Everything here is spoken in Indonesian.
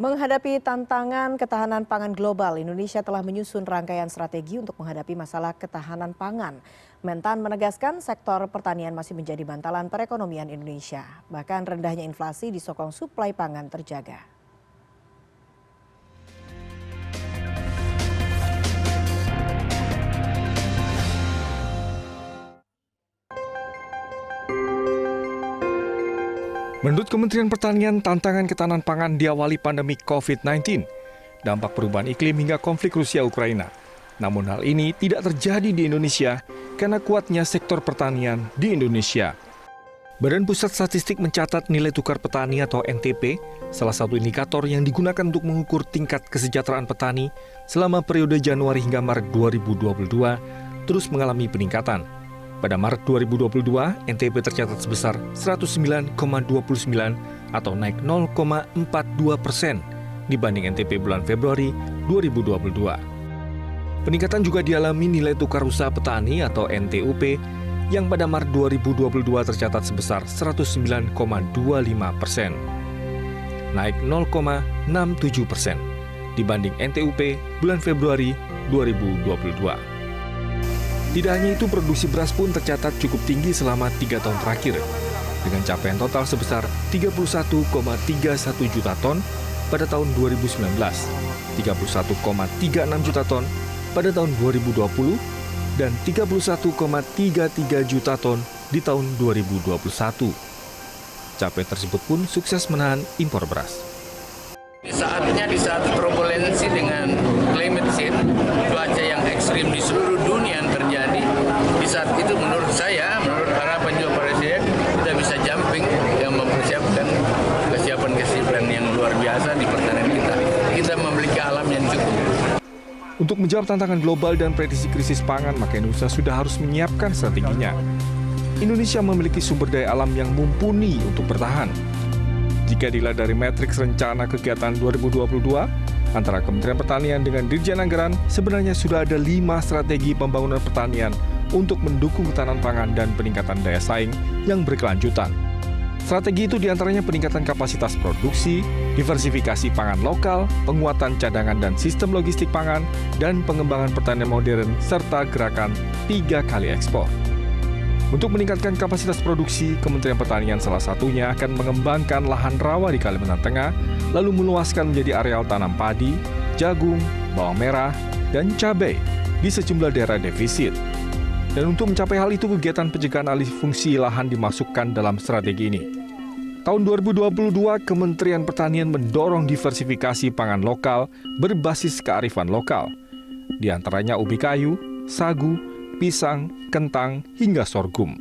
Menghadapi tantangan ketahanan pangan global, Indonesia telah menyusun rangkaian strategi untuk menghadapi masalah ketahanan pangan. Mentan menegaskan sektor pertanian masih menjadi bantalan perekonomian Indonesia. Bahkan rendahnya inflasi disokong suplai pangan terjaga. Menurut Kementerian Pertanian, tantangan ketahanan pangan diawali pandemi COVID-19, dampak perubahan iklim hingga konflik Rusia-Ukraina. Namun hal ini tidak terjadi di Indonesia karena kuatnya sektor pertanian di Indonesia. Badan Pusat Statistik mencatat nilai tukar petani atau NTP, salah satu indikator yang digunakan untuk mengukur tingkat kesejahteraan petani selama periode Januari hingga Maret 2022, terus mengalami peningkatan. Pada Maret 2022, NTP tercatat sebesar 109,29 atau naik 0,42% dibanding NTP bulan Februari 2022. Peningkatan juga dialami nilai tukar usaha petani atau NTUP yang pada Maret 2022 tercatat sebesar 109,25%, naik 0,67% dibanding NTUP bulan Februari 2022. Tidak hanya itu, produksi beras pun tercatat cukup tinggi selama 3 tahun terakhir, dengan capaian total sebesar 31,31 juta ton pada tahun 2019, 31,36 juta ton pada tahun 2020, dan 31,33 juta ton di tahun 2021. Capaian tersebut pun sukses menahan impor beras. Saatnya di saat turbulensi dengan climate change, cuaca yang ekstrim di seluruh dunia yang terjadi, di saat itu menurut saya, menurut harapan juga Presiden, kita bisa jumping yang mempersiapkan kesiapan yang luar biasa di pertanian kita. Kita memiliki alam yang cukup. Untuk menjawab tantangan global dan prediksi krisis pangan, maka Indonesia sudah harus menyiapkan strateginya. Indonesia memiliki sumber daya alam yang mumpuni untuk bertahan. Jika dilihat dari matriks rencana kegiatan 2022, antara Kementerian Pertanian dengan Dirjen Anggaran, sebenarnya sudah ada 5 strategi pembangunan pertanian untuk mendukung ketahanan pangan dan peningkatan daya saing yang berkelanjutan. Strategi itu diantaranya peningkatan kapasitas produksi, diversifikasi pangan lokal, penguatan cadangan dan sistem logistik pangan, dan pengembangan pertanian modern, serta gerakan 3 kali ekspor. Untuk meningkatkan kapasitas produksi, Kementerian Pertanian salah satunya akan mengembangkan lahan rawa di Kalimantan Tengah, lalu meluaskan menjadi areal tanam padi, jagung, bawang merah, dan cabai di sejumlah daerah defisit. Dan untuk mencapai hal itu, kegiatan pencegahan alih fungsi lahan dimasukkan dalam strategi ini. Tahun 2022, Kementerian Pertanian mendorong diversifikasi pangan lokal berbasis kearifan lokal, di antaranya ubi kayu, sagu, pisang, kentang, hingga sorghum.